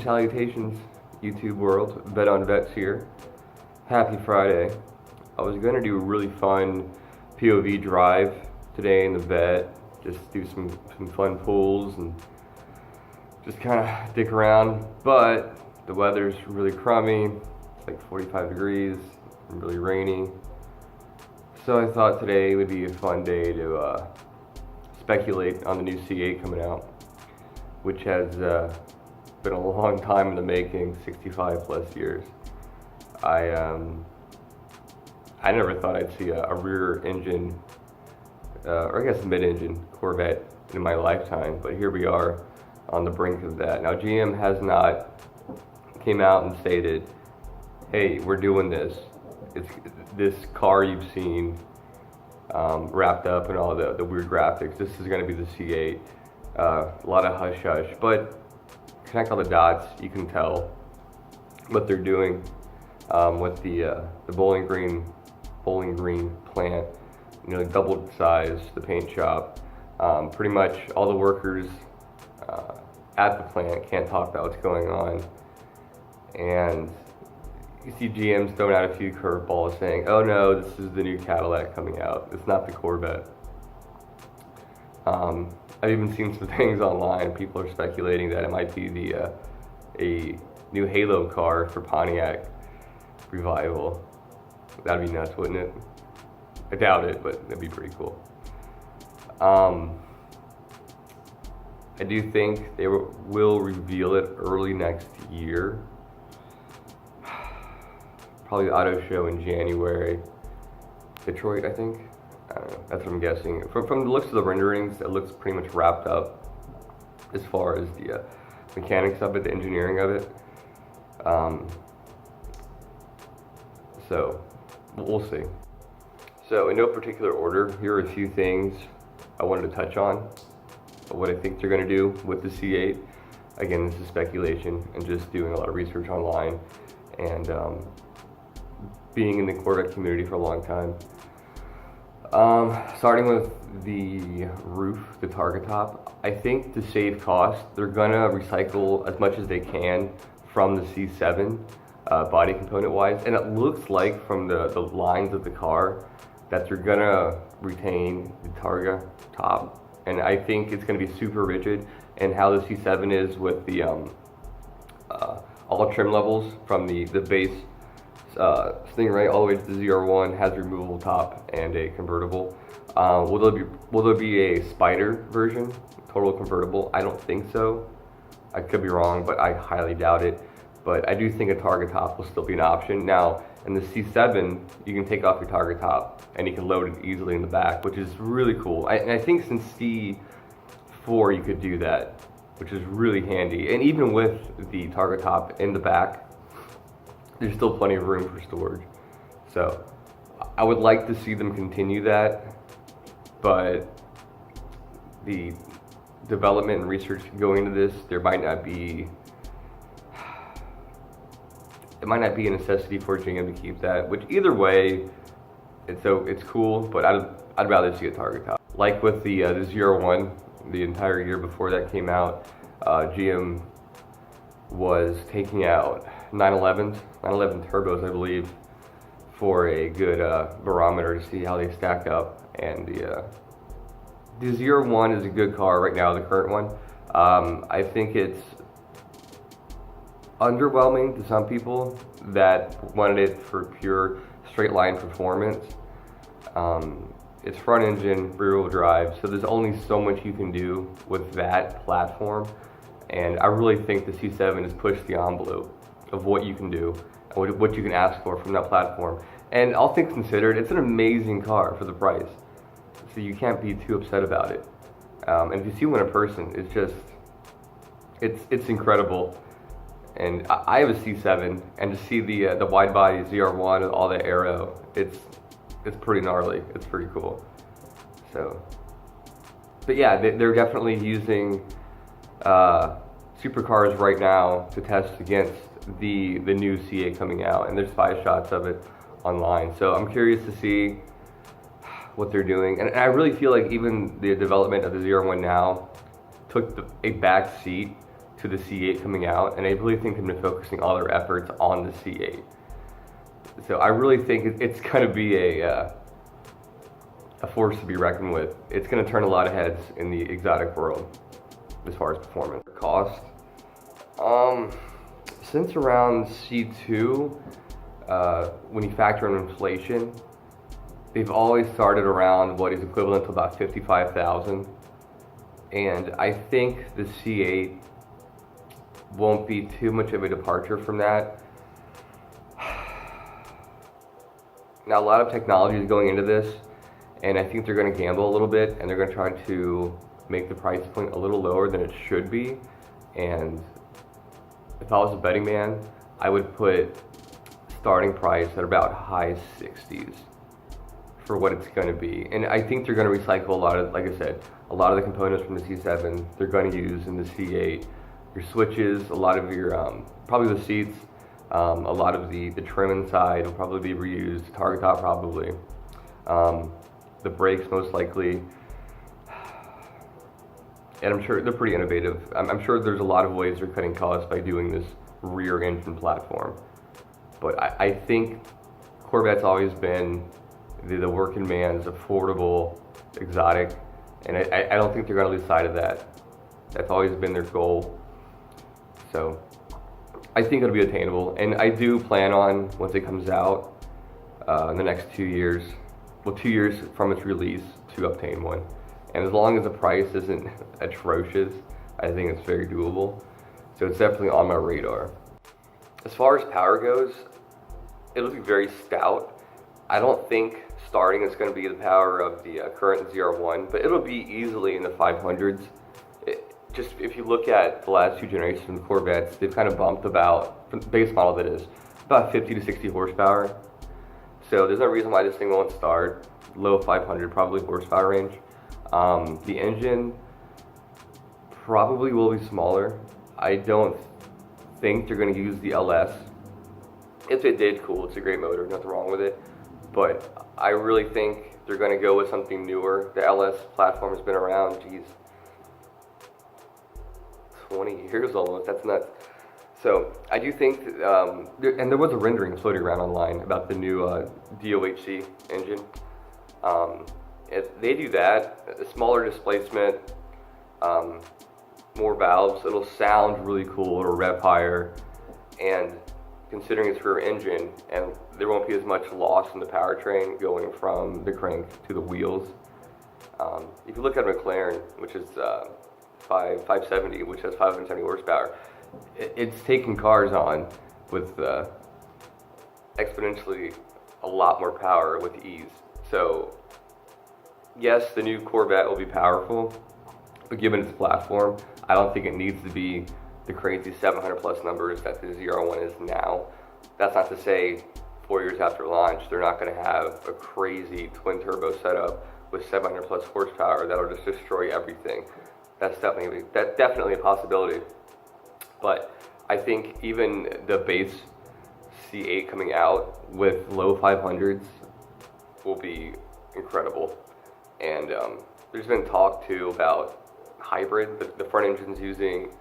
salutations, YouTube world. Vet on Vets here. Happy Friday. I was going to do a really fun POV drive today in the vet. Just do some fun pulls and just kind of dick around. But the weather's really crummy. It's like 45 degrees and really rainy. So I thought today would be a fun day to speculate on the new C8 coming out, which has been a long time in the making, 65 plus years. I never thought I'd see a rear engine, or I guess mid-engine Corvette in my lifetime, but here we are on the brink of that. Now GM has not came out and stated, hey, we're doing this. It's this car you've seen wrapped up in all the weird graphics. This is going to be the C8. A lot of hush hush, but connect all the dots. You can tell what they're doing with the Bowling Green plant. You know, doubled size, the paint shop. Pretty much all the workers at the plant can't talk about what's going on, and you see GM's throwing out a few curveballs saying, oh no, this is the new Cadillac coming out. It's not the Corvette. I've even seen some things online. People are speculating that it might be a new Halo car for Pontiac revival. That'd be nuts, wouldn't it? I doubt it, but that'd be pretty cool. I do think they will reveal it early next year. Probably the auto show in January. Detroit, I think. I don't know. That's what I'm guessing. From the looks of the renderings, it looks pretty much wrapped up as far as the mechanics of it, the engineering of it. So we'll see. So in no particular order, here are a few things I wanted to touch on. What I think they're going to do with the C8. Again, this is speculation and just doing a lot of research online and being in the Corvette community for a long time. Starting with the roof, the target top, I think to save cost, they're gonna recycle as much as they can from the C7 body component wise, and it looks like from the lines of the car that they're gonna retain the targa top, and I think it's gonna be super rigid, and how the C7 is with the all trim levels from the base Stingray all the way to the ZR1 has a removable top and a convertible. Will there be a Spider version, total convertible? I don't think so. I could be wrong, but I highly doubt it. But I do think a target top will still be an option. Now, in the C7, you can take off your target top and you can load it easily in the back, which is really cool. And I think since C4 you could do that, which is really handy. And even with the target top in the back, there's still plenty of room for storage. So I would like to see them continue that, but the development and research going into this, it might not be a necessity for GM to keep that, which either way, it's cool, but I'd rather see a target top. Like with the ZR1, the entire year before that came out, GM was taking out 911 turbos, I believe, for a good barometer to see how they stack up. And the ZR1 is a good car right now, the current one. I think it's underwhelming to some people that wanted it for pure straight line performance. It's front engine, rear wheel drive, so there's only so much you can do with that platform. And I really think the C7 has pushed the envelope of what you can do, and what you can ask for from that platform. And all things considered, it's an amazing car for the price. So you can't be too upset about it. And if you see one in person, it's just, it's incredible. And I have a C7, and to see the wide body ZR1 and all the aero, it's pretty gnarly. It's pretty cool. So, but yeah, they're definitely using supercars right now to test against the new C8 coming out, and there's 5 shots of it online. So I'm curious to see what they're doing, and I really feel like even the development of the ZR1 now took a back seat to the C8 coming out, and I really think they've been focusing all their efforts on the C8. So I really think it's going to be a force to be reckoned with. It's going to turn a lot of heads in the exotic world as far as performance. Cost, since around C2, when you factor in inflation, they've always started around what is equivalent to about $55,000, and I think the C8 won't be too much of a departure from that. Now, a lot of technology is going into this, and I think they're going to gamble a little bit, and they're going to try to make the price point a little lower than it should be. And if I was a betting man, I would put starting price at about high 60s for what it's going to be. And I think they're going to recycle a lot of, like I said, a lot of the components from the C7 they're going to use in the C8. Your switches, a lot of your, probably the seats, a lot of the trim inside will probably be reused, target top probably. The brakes most likely. And I'm sure they're pretty innovative. I'm sure there's a lot of ways they're cutting costs by doing this rear engine platform. But I think Corvette's always been the working man's affordable exotic, and I don't think they're going to lose sight of that. That's always been their goal. So I think it'll be attainable, and I do plan on, once it comes out in the next 2 years, well, 2 years from its release, to obtain one. And as long as the price isn't atrocious, I think it's very doable. So it's definitely on my radar. As far as power goes, it'll be very stout. I don't think starting is going to be the power of the current ZR1, but it'll be easily in the 500s. Just if you look at the last two generations of Corvettes, they've kind of bumped about, the base model that is, about 50 to 60 horsepower. So there's no reason why this thing won't start low 500 probably horsepower range. The engine probably will be smaller. I don't think they're going to use the LS. If they did, cool, it's a great motor, nothing wrong with it. But I really think they're going to go with something newer. The LS platform has been around, geez, 20 years almost, that's nuts. So I do think, and there was a rendering floating around online about the new DOHC engine. If they do that, a smaller displacement, more valves, it'll sound really cool, it'll rev higher, and considering it's rear engine, and there won't be as much loss in the powertrain going from the crank to the wheels. If you look at a McLaren, which is 570, which has 570 horsepower, it's taking cars on with exponentially a lot more power with ease. So yes, the new Corvette will be powerful, but given its platform, I don't think it needs to be the crazy 700 plus numbers that the ZR1 is now. That's not to say 4 years after launch, they're not going to have a crazy twin turbo setup with 700 plus horsepower that'll just destroy everything. That's definitely a possibility. But I think even the base C8 coming out with low 500s will be incredible. And there's been talk too about hybrid, the front engine's using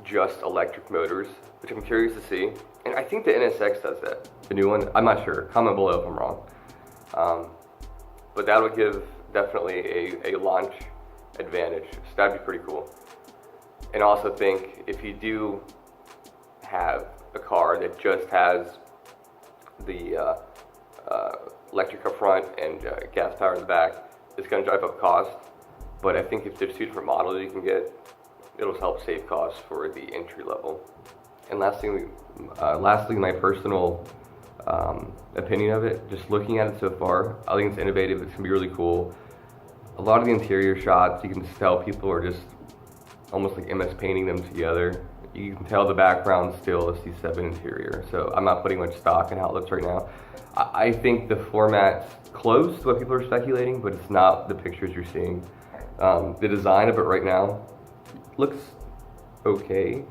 just electric motors, which I'm curious to see. And I think the NSX does that, the new one. I'm not sure, comment below if I'm wrong. But that would give definitely a launch advantage, so that'd be pretty cool. And I also think if you do have a car that just has the electric up front and gas power in the back, it's going to drive up cost. But I think if there's two different models you can get, it'll help save costs for the entry level. And lastly, my personal opinion of it, just looking at it so far, I think it's innovative, it's going to be really cool. A lot of the interior shots, you can just tell people are just almost like MS painting them together. You can tell the background still is C7 interior, so I'm not putting much stock in how it looks right now. I think the format's close to what people are speculating, but it's not the pictures you're seeing. The design of it right now looks okay.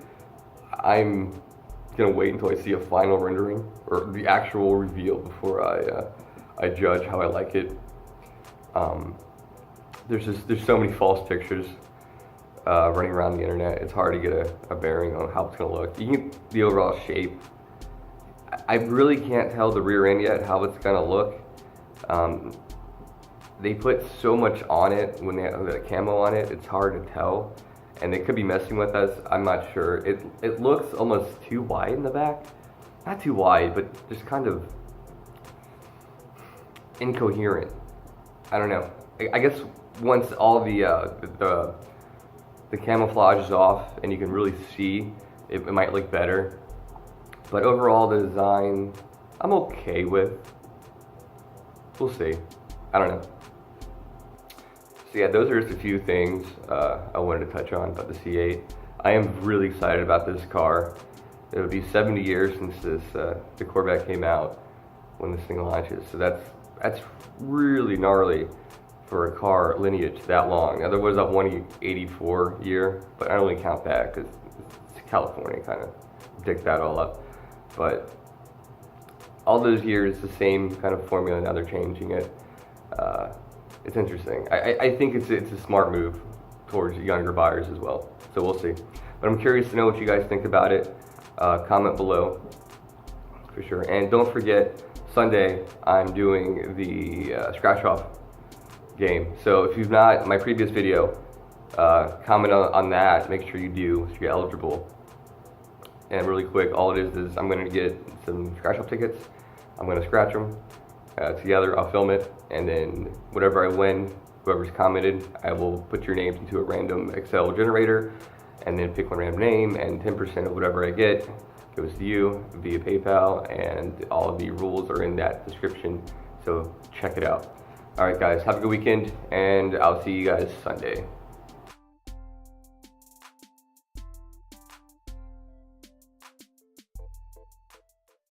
I'm gonna wait until I see a final rendering or the actual reveal before I judge how I like it. There's so many false pictures running around the internet, it's hard to get a bearing on how it's gonna look. You can get the overall shape. I really can't tell the rear end yet how it's gonna look. They put so much on it when they have the camo on it, it's hard to tell. And they could be messing with us, I'm not sure. It looks almost too wide in the back. Not too wide, but just kind of incoherent. I don't know. I guess once all the camouflage is off and you can really see, it might look better. But overall, the design, I'm okay with. We'll see. I don't know. So yeah, those are just a few things I wanted to touch on about the C8. I am really excited about this car. It'll be 70 years since the Corvette came out when this thing launches. So that's really gnarly for a car lineage that long. Now there was a 184 year, but I don't really count that because it's California, kind of dick that all up. But all those years, the same kind of formula, now they're changing it. It's interesting. I think it's a smart move towards younger buyers as well. So we'll see. But I'm curious to know what you guys think about it. Comment below for sure. And don't forget, Sunday I'm doing the scratch off game. So if you've not, my previous video, comment on that. Make sure you do so you're eligible. And really quick, all it is I'm going to get some scratch off tickets. I'm going to scratch them together. I'll film it, and then whatever I win, whoever's commented, I will put your names into a random Excel generator, and then pick one random name, and 10% of whatever I get goes to you via PayPal, and all of the rules are in that description. So check it out. All right, guys, have a good weekend, and I'll see you guys Sunday.